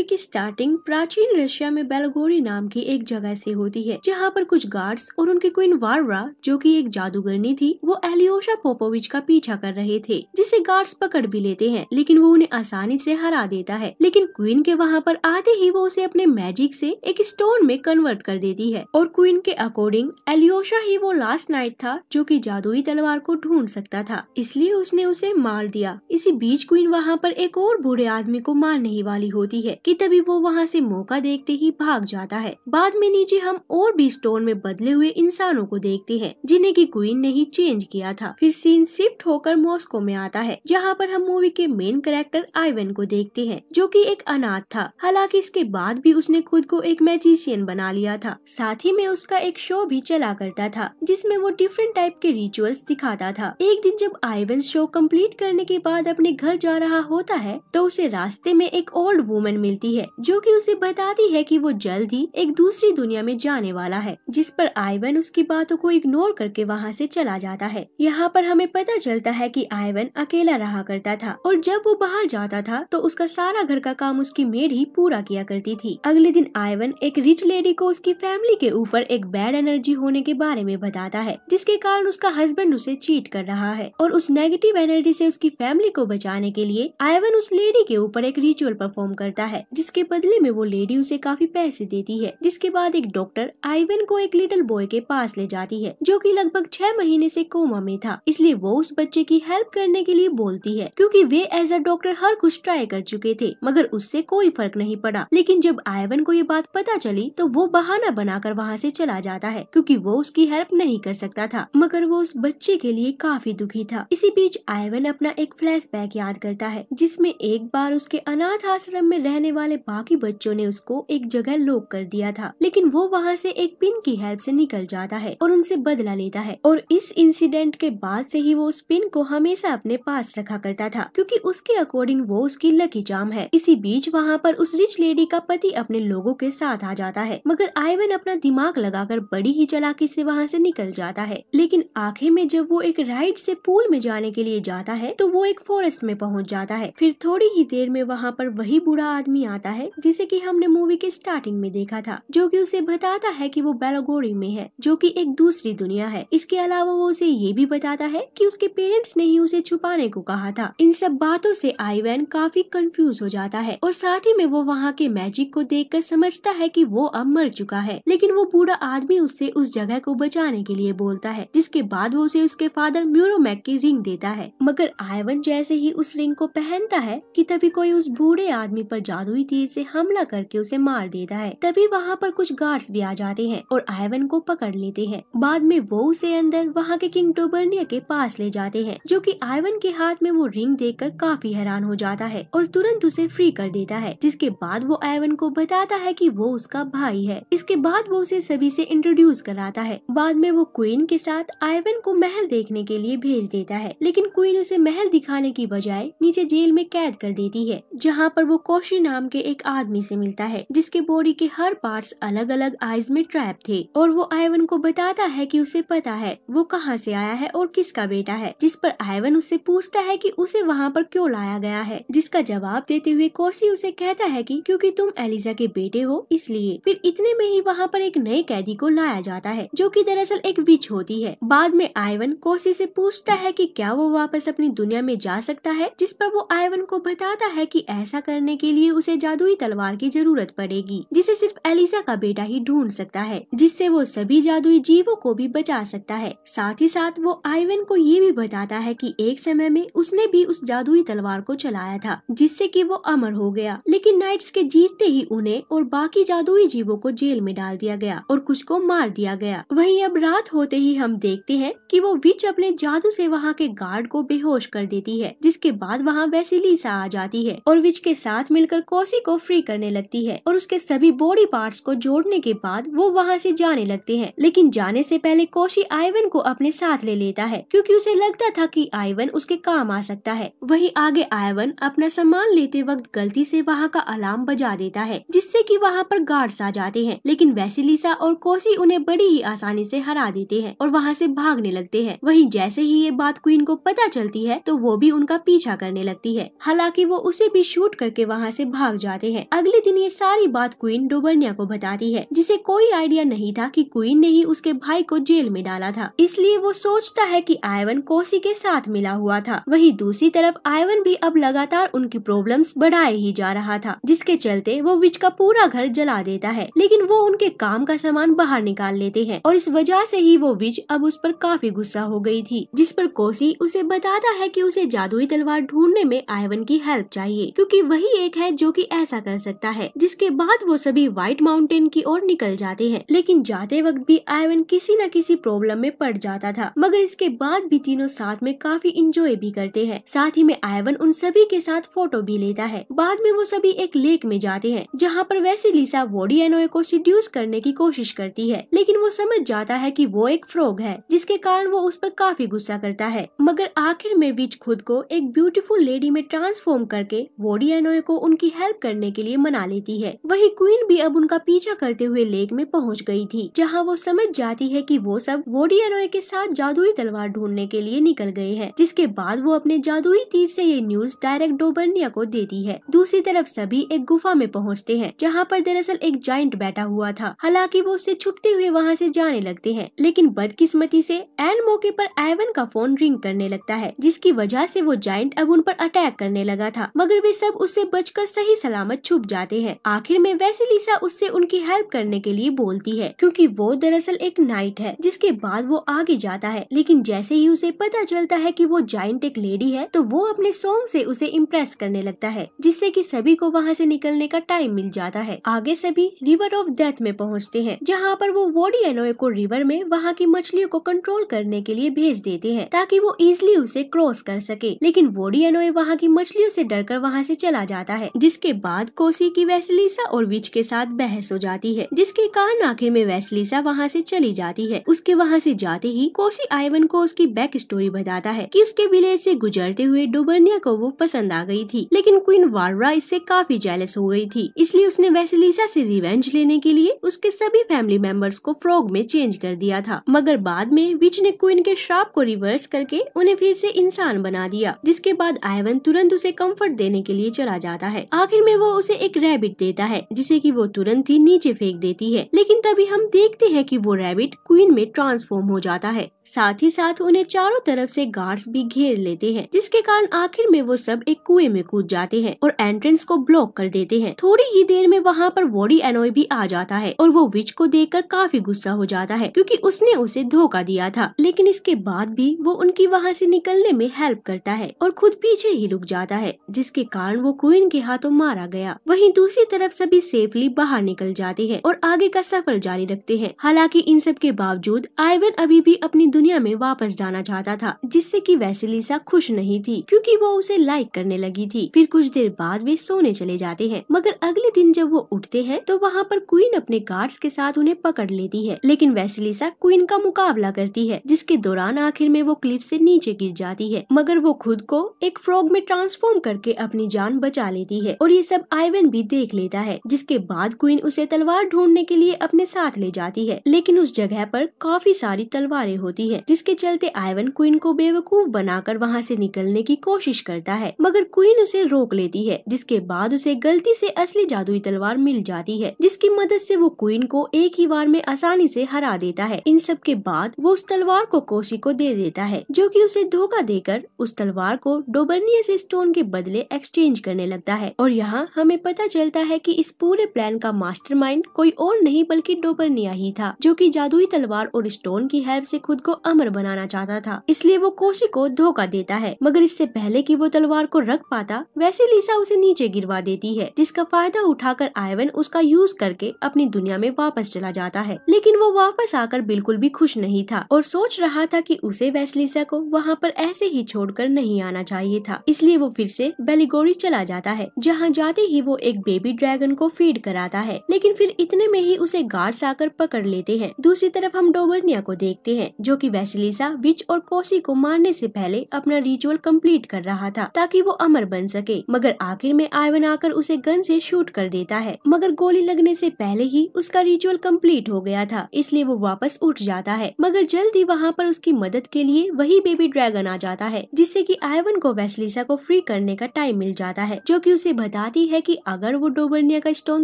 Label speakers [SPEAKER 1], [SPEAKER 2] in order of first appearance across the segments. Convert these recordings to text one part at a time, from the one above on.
[SPEAKER 1] की स्टार्टिंग प्राचीन रशिया में बेलगोरी नाम की एक जगह से होती है, जहाँ पर कुछ गार्ड्स और उनकी क्वीन वारवा, जो कि एक जादूगरनी थी, वो एलियोशा पोपोविच का पीछा कर रहे थे, जिसे गार्ड्स पकड़ भी लेते हैं, लेकिन वो उन्हें आसानी से हरा देता है। लेकिन क्वीन के वहाँ पर आते ही वो उसे अपने मैजिक से एक स्टोन में कन्वर्ट कर देती है, और क्वीन के अकॉर्डिंग एलियोशा ही वो लास्ट नाइट था जो कि जादुई तलवार को ढूंढ सकता था, इसलिए उसने उसे मार दिया। इसी बीच क्वीन वहाँ पर एक और बूढ़े आदमी को मारने ही वाली होती है कि तभी वो वहाँ से मौका देखते ही भाग जाता है। बाद में नीचे हम और भी स्टोन में बदले हुए इंसानों को देखते हैं, जिन्हें की क्वीन ने ही चेंज किया था। फिर सीन शिफ्ट होकर मॉस्को में आता है, जहाँ पर हम मूवी के मेन कैरेक्टर आइवन को देखते हैं, जो कि एक अनाथ था। हालांकि इसके बाद भी उसने खुद को एक मैजिशियन बना लिया था। साथ ही में उसका एक शो भी चला करता था, जिसमें वो डिफरेंट टाइप के रिचुअल्स दिखाता था। एक दिन जब आइवन शो कंप्लीट करने के बाद अपने घर जा रहा होता है, तो उसे रास्ते में एक ओल्ड वुमन मिलती है, जो कि उसे बताती है कि वो जल्द ही एक दूसरी दुनिया में जाने वाला है, जिस पर आइवन उसकी बातों को इग्नोर करके वहाँ से चला जाता है। यहाँ पर हमें पता चलता है कि आइवन अकेला रहा करता था, और जब वो बाहर जाता था तो उसका सारा घर का काम उसकी मेड ही पूरा किया करती थी। अगले दिन आइवन एक रिच लेडी को उसकी फैमिली के ऊपर एक बैड एनर्जी होने के बारे में बताता है, जिसके कारण उसका हस्बैंड उसे चीट कर रहा है, और उस नेगेटिव एनर्जी से उसकी फैमिली को बचाने के लिए आइवन उस लेडी के ऊपर एक रिचुअल परफॉर्म करता है, जिसके बदले में वो लेडी उसे काफी पैसे देती है। जिसके बाद एक डॉक्टर आइवन को एक लिटिल बॉय के पास ले जाती है, जो कि लगभग 6 महीने से कोमा में था, इसलिए वो उस बच्चे की हेल्प करने के लिए बोलती है, क्योंकि वे एज अ डॉक्टर हर कुछ ट्राई कर चुके थे, मगर उससे कोई फर्क नहीं पड़ा। लेकिन जब आइवन को ये बात पता चली तो वो बहाना बनाकर वहाँ से चला जाता है, क्योंकि वो उसकी हेल्प नहीं कर सकता था, मगर वो उस बच्चे के लिए काफी दुखी था। इसी बीच आइवन अपना एक फ्लैशबैक याद करता है, जिसमें एक बार उसके अनाथ आश्रम में रहने वाले बाकी बच्चों ने उसको एक जगह लॉक कर दिया था, लेकिन वो वहाँ से एक पिन की हेल्प से निकल जाता है और उनसे बदला लेता है। और इस इंसिडेंट के बाद से ही वो उस पिन को हमेशा अपने पास रखा करता था, क्योंकि उसके अकॉर्डिंग वो उसकी लकी चार्म है। इसी बीच वहाँ पर उस रिच लेडी का पति अपने लोगों के साथ आ जाता है, मगर आइवन अपना दिमाग लगाकर बड़ी ही चालाकी से वहाँ से निकल जाता है। लेकिन आखिर में जब वो एक राइड से पूल में जाने के लिए जाता है, तो वो एक फॉरेस्ट में पहुँच जाता है। फिर थोड़ी ही देर में वहाँ पर वही बूढ़ा आदमी आता है, जिसे कि हमने मूवी के स्टार्टिंग में देखा था, जो कि उसे बताता है कि वो बेलगोरी में है, जो कि एक दूसरी दुनिया है। इसके अलावा वो उसे ये भी बताता है कि उसके पेरेंट्स ने ही उसे छुपाने को कहा था। इन सब बातों से आइवन काफी कंफ्यूज हो जाता है, और साथ ही में वो वहाँ के मैजिक को देखकर समझता है कि वो अब मर चुका है। लेकिन वो बूढ़ा आदमी उससे उस जगह को बचाने के लिए बोलता है, जिसके बाद वो उसे उसके फादर म्यूरोमैक की रिंग देता है। मगर आइवन जैसे ही उस रिंग को पहनता है कि तभी कोई उस बूढ़े आदमी पर जादुई तीर से हमला करके उसे मार देता है। तभी वहाँ पर कुछ गार्ड्स भी आ जाते हैं और आइवन को पकड़ लेते हैं। बाद में वो उसे अंदर वहाँ के किंग टोबर्निया के पास ले जाते हैं, जो कि आइवन के हाथ में वो रिंग देखकर काफी हैरान हो जाता है और तुरंत उसे फ्री कर देता है। जिसके बाद वो आइवन को बताता है कि वो उसका भाई है। इसके बाद वो उसे सभी से इंट्रोड्यूस कराता है। बाद में वो क्वीन के साथ आइवन को महल देखने के लिए भेज देता है, लेकिन क्वीन उसे महल दिखाने की बजाय नीचे जेल में कैद कर देती है, जहाँ पर वो कोशी नाम के एक आदमी से मिलता है, जिसके बॉडी के हर पार्ट्स अलग अलग आइज में ट्रैप थे। और वो आइवन को बताता है कि उसे पता है वो कहाँ से आया है और किसका बेटा है, जिस पर आइवन उससे पूछता है कि उसे वहाँ पर क्यों लाया गया है, जिसका जवाब देते हुए कोशी उसे कहता है कि क्योंकि तुम एलिजा के बेटे हो इसलिए। फिर इतने में ही वहाँ पर एक नए कैदी को लाया जाता है, जो कि दरअसल एक विच होती है। बाद में आइवन कोशी से पूछता है कि क्या वो वापस अपनी दुनिया में जा सकता है, जिस पर वो आइवन को बताता है कि ऐसा करने के लिए उसे जादुई तलवार की जरूरत पड़ेगी, जिसे सिर्फ एलिजा का बेटा ही ढूंढ सकता है, जिससे वो सभी जादुई जीवों को भी बचा सकता है। साथ ही साथ वो आइवन को ये भी बताता है कि एक समय में उसने भी उस जादुई तलवार को चलाया था, जिससे कि वो अमर हो गया, लेकिन नाइट्स के जीतते ही उन्हें और बाकी जादुई जीवों को जेल में डाल दिया गया और कुछ को मार दिया गया। वहीं अब रात होते ही हम देखते हैं कि वो विच अपने जादू से वहाँ के गार्ड को बेहोश कर देती है, जिसके बाद वहाँ वैसिलीसा आ जाती है और विच के साथ मिलकर कोशी को फ्री करने लगती है, और उसके सभी बॉडी पार्ट्स को जोड़ने के बाद वो वहाँ से जाने लगते हैं। लेकिन जाने से पहले कोशी आइवन को अपने साथ ले लेता है, क्योंकि उसे लगता था कि आइवन उसके काम आ सकता है। वहीं आगे आइवन अपना सामान लेते वक्त गलती से वहाँ का अलार्म बजा देता है, जिससे कि वहाँ पर गार्ड्स आ जाते हैं, लेकिन वैसिलीसा और कोशी उन्हें बड़ी ही आसानी से हरा देते हैं और वहाँ से भागने लगते हैं। वहीं जैसे ही ये बात क्वीन को पता चलती है तो वो भी उनका पीछा करने लगती है। हालांकि वो उसे भी शूट करके वहाँ से भाग भाग जाते हैं। अगले दिन ये सारी बात क्वीन डोबर्निया को बताती है, जिसे कोई आइडिया नहीं था कि क्वीन ने ही उसके भाई को जेल में डाला था। इसलिए वो सोचता है कि आइवन कोसी के साथ मिला हुआ था। वहीं दूसरी तरफ आइवन भी अब लगातार उनकी प्रॉब्लम्स बढ़ाए ही जा रहा था, जिसके चलते वो विच का पूरा घर जला देता है। लेकिन वो उनके काम का सामान बाहर निकाल लेते हैं और इस वजह से ही वो विच अब उस पर काफी गुस्सा हो गई थी, जिस पर कोसी उसे बताता है कि उसे जादुई तलवार ढूंढने में आइवन की हेल्प चाहिए, क्योंकि वही एक है जो कि ऐसा कर सकता है। जिसके बाद वो सभी व्हाइट माउंटेन की ओर निकल जाते हैं। लेकिन जाते वक्त भी आइवन किसी न किसी प्रॉब्लम में पड़ जाता था, मगर इसके बाद भी तीनों साथ में काफी इंजॉय भी करते हैं। साथ ही में आइवन उन सभी के साथ फोटो भी लेता है। बाद में वो सभी एक लेक में जाते हैं, जहाँ पर वैसिलिसा वोडी एनोए को सीड्यूस करने की कोशिश करती है, लेकिन वो समझ जाता है कि वो एक फ्रॉग है, जिसके कारण वो उस पर काफी गुस्सा करता है। मगर आखिर में विच खुद को एक ब्यूटीफुल लेडी में ट्रांसफॉर्म करके वोडी एनोए को उनकी हेल्प करने के लिए मना लेती है। वही क्वीन भी अब उनका पीछा करते हुए लेक में पहुंच गई थी, जहां वो समझ जाती है कि वो सब वोडी एनोए के साथ जादुई तलवार ढूंढने के लिए निकल गए हैं। जिसके बाद वो अपने जादुई तीर से ये न्यूज डायरेक्ट डोबर्निया को देती है। दूसरी तरफ सभी एक गुफा में पहुंचते हैं, जहां पर दरअसल एक जायंट बैठा हुआ था। हालांकि वो उससे छुपते हुए वहां से जाने लगते हैं, लेकिन बदकिस्मती से एन मौके पर आइवन का फोन रिंग करने लगता है, जिसकी वजह से वो जायंट अब उन पर अटैक करने लगा था। मगर वे सब उससे बचकर सही सलामत छुप जाते हैं। आखिर में वैसिलिसा उससे उनकी हेल्प करने के लिए बोलती है, क्योंकि वो दरअसल एक नाइट है। जिसके बाद वो आगे जाता है, लेकिन जैसे ही उसे पता चलता है कि वो जायंट एक लेडी है, तो वो अपने सॉन्ग से उसे इम्प्रेस करने लगता है, जिससे कि सभी को वहाँ से निकलने का टाइम मिल जाता है। आगे सभी रिवर ऑफ डेथ में पहुँचते हैं, जहाँ पर वो वोडी एनोए को रिवर में वहाँ की मछलियों को कंट्रोल करने के लिए भेज देते हैं, ताकि वो इजिली उसे क्रॉस कर सके। लेकिन वोडी एनोए वहाँ की मछलियों से डरकर वहाँ से चला जाता है, जिसके बाद कोसी की वैसिलिसा और विच के साथ बहस हो जाती है, जिसके कारण आखिर में वैसिलिसा वहाँ से चली जाती है। उसके वहाँ से जाते ही कोसी आइवन को उसकी बैक स्टोरी बताता है कि उसके विलेज से गुजरते हुए डोबर्निया को वो पसंद आ गई थी, लेकिन क्वीन वार्वरा इससे काफी जेलस हो गई थी। इसलिए उसने वैसिलिसा से रिवेंज लेने के लिए उसके सभी फैमिली मेंबर्स को फ्रॉग में चेंज कर दिया था। मगर बाद में विच ने क्वीन के श्राप को रिवर्स करके उन्हें फिर से इंसान बना दिया, जिसके बाद आइवन तुरंत उसे कंफर्ट देने के लिए चला जाता है। आखिर में वो उसे एक रैबिट देता है, जिसे कि वो तुरंत ही नीचे फेंक देती है। लेकिन तभी हम देखते हैं कि वो रैबिट क्वीन में ट्रांसफॉर्म हो जाता है। साथ ही साथ उन्हें चारों तरफ से गार्ड्स भी घेर लेते हैं, जिसके कारण आखिर में वो सब एक कुएं में कूद जाते हैं और एंट्रेंस को ब्लॉक कर देते हैं। थोड़ी ही देर में वहाँ पर वोडी एनोए भी आ जाता है और वो विच को देखकर काफी गुस्सा हो जाता है, क्योंकि उसने उसे धोखा दिया था। लेकिन इसके बाद भी वो उनकी वहाँ से निकलने में हेल्प करता है और खुद पीछे ही रुक जाता है, जिसके कारण वो क्वीन के हाथों मारा गया। वहीं दूसरी तरफ सभी सेफली बाहर निकल जाते हैं और आगे का सफर जारी रखते हैं। हालांकि इन सब के बावजूद आइवन अभी भी अपनी दुनिया में वापस जाना चाहता था, जिससे कि वैसिलिसा खुश नहीं थी, क्योंकि वो उसे लाइक करने लगी थी। फिर कुछ देर बाद वे सोने चले जाते हैं, मगर अगले दिन जब वो उठते हैं तो वहाँ पर क्वीन अपने गार्ड्स के साथ उन्हें पकड़ लेती है। लेकिन वैसिलिसा क्वीन का मुकाबला करती है, जिसके दौरान आखिर में वो क्लिफ से नीचे गिर जाती है, मगर वो खुद को एक फ्रॉग में ट्रांसफॉर्म करके अपनी जान बचा लेती है और ये सब आइवन भी देख लेता है। जिसके बाद क्वीन उसे तलवार ढूंढने के लिए अपने साथ ले जाती है, लेकिन उस जगह पर काफी सारी तलवारें होती है, जिसके चलते आइवन क्वीन को बेवकूफ बनाकर वहाँ से निकलने की कोशिश करता है, मगर क्वीन उसे रोक लेती है। जिसके बाद उसे गलती से असली जादुई तलवार मिल जाती है, जिसकी मदद से वो क्वीन को एक ही बार में आसानी से हरा देता है। इन सब के बाद वो उस तलवार को कोसी को दे देता है, जो कि उसे धोखा देकर उस तलवार को डोबर्निया से स्टोन के बदले एक्सचेंज करने लगता है। और यहाँ हमें पता चलता है कि इस पूरे प्लान का मास्टरमाइंड कोई और नहीं बल्कि डोबर्निया ही था, जो कि जादुई तलवार और स्टोन की हेल्प से खुद को अमर बनाना चाहता था। इसलिए वो कोसी को धोखा देता है, मगर इससे पहले कि वो तलवार को रख पाता, वैसिलिसा उसे नीचे गिरवा देती है, जिसका फायदा उठाकर आइवन उसका यूज करके अपनी दुनिया में वापस चला जाता है। लेकिन वो वापस आकर बिल्कुल भी खुश नहीं था और सोच रहा था कि उसे वैसिलिसा को वहाँ पर ऐसे ही छोड़कर नहीं आना चाहिए था। इसलिए वो फिर से बेलीगोरी चला जाता है, जहाँ जाते ही वो एक बेबी ड्रैगन को फीड कराता है। लेकिन फिर इतने में ही उसे गार्ड्स आकर पकड़ लेते हैं। दूसरी तरफ हम डोबर्निया को देखते हैं, जो कि वैसिलिसा, विच और कोसी को मारने से पहले अपना रिचुअल कंप्लीट कर रहा था, ताकि वो अमर बन सके। मगर आखिर में आइवन आकर उसे गन से शूट कर देता है, मगर गोली लगने से पहले ही उसका रिचुअल कंप्लीट हो गया था, इसलिए वो वापस उठ जाता है। मगर जल्द ही वहाँ पर उसकी मदद के लिए वही बेबी ड्रैगन आ जाता है, जिससे कि आइवन को वैसिलिसा को फ्री करने का टाइम मिल जाता है, जो कि उसे बता बताती है कि अगर वो डोबर्निया का स्टोन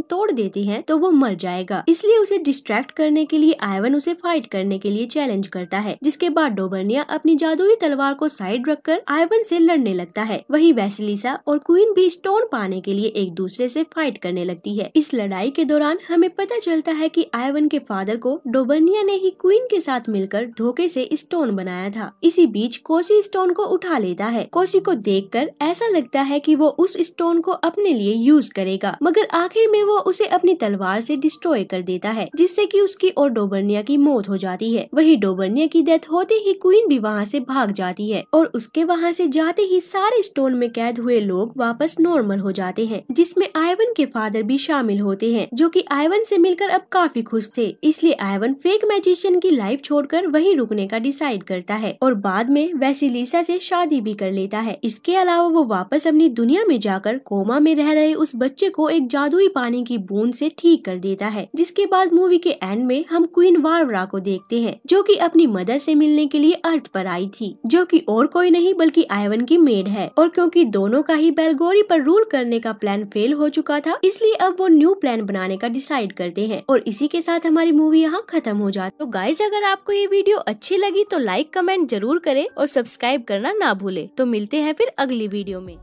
[SPEAKER 1] तोड़ देते हैं तो वो मर जाएगा। इसलिए उसे डिस्ट्रैक्ट करने के लिए आइवन उसे फाइट करने के लिए चैलेंज करता है, जिसके बाद डोबर्निया अपनी जादुई तलवार को साइड रखकर आइवन से लड़ने लगता है। वहीं वैसिलिसा और क्वीन भी स्टोन पाने के लिए एक दूसरे से फाइट करने लगती है। इस लड़ाई के दौरान हमें पता चलता है कि आइवन के फादर को डोबर्निया ने ही क्वीन के साथ मिलकर धोखे से स्टोन बनाया था। इसी बीच कोसी स्टोन को उठा लेता है। कोसी को देखकर ऐसा लगता है कि वो उस स्टोन को अपने लिए यूज करेगा, मगर आखिर में वो उसे अपनी तलवार से डिस्ट्रॉय कर देता है, जिससे कि उसकी और डोबर्निया की मौत हो जाती है। वही डोबर्निया की डेथ होते ही क्वीन भी वहाँ से भाग जाती है और उसके वहाँ से जाते ही सारे स्टोन में कैद हुए लोग वापस नॉर्मल हो जाते हैं, जिसमें आइवन के फादर भी शामिल होते हैं, जो कि आइवन से मिलकर अब काफी खुश थे। इसलिए आइवन फेक मैजिशियन की लाइफ छोड़कर वहीं रुकने का डिसाइड करता है और बाद में वैसिलिसा से शादी भी कर लेता है। इसके अलावा वो वापस अपनी दुनिया में जाकर कोमा में रह रहे उस बच्चे को एक जादुई पानी की बूंद से ठीक कर देता है। जिसके बाद मूवी के एंड में हम क्वीन वारवरा को देखते हैं, जो कि अपनी मदर से मिलने के लिए अर्थ पर आई थी, जो कि और कोई नहीं बल्कि आइवन की मेड है। और क्योंकि दोनों का ही बेलगोरी पर रूल करने का प्लान फेल हो चुका था, इसलिए अब वो न्यू प्लान बनाने का डिसाइड करते हैं और इसी के साथ हमारी मूवी यहाँ खत्म हो जाती है। तो गाइस, अगर आपको ये वीडियो अच्छी लगी तो लाइक कमेंट जरूर करें और सब्सक्राइब करना ना भूले। तो मिलते हैं फिर अगली वीडियो में।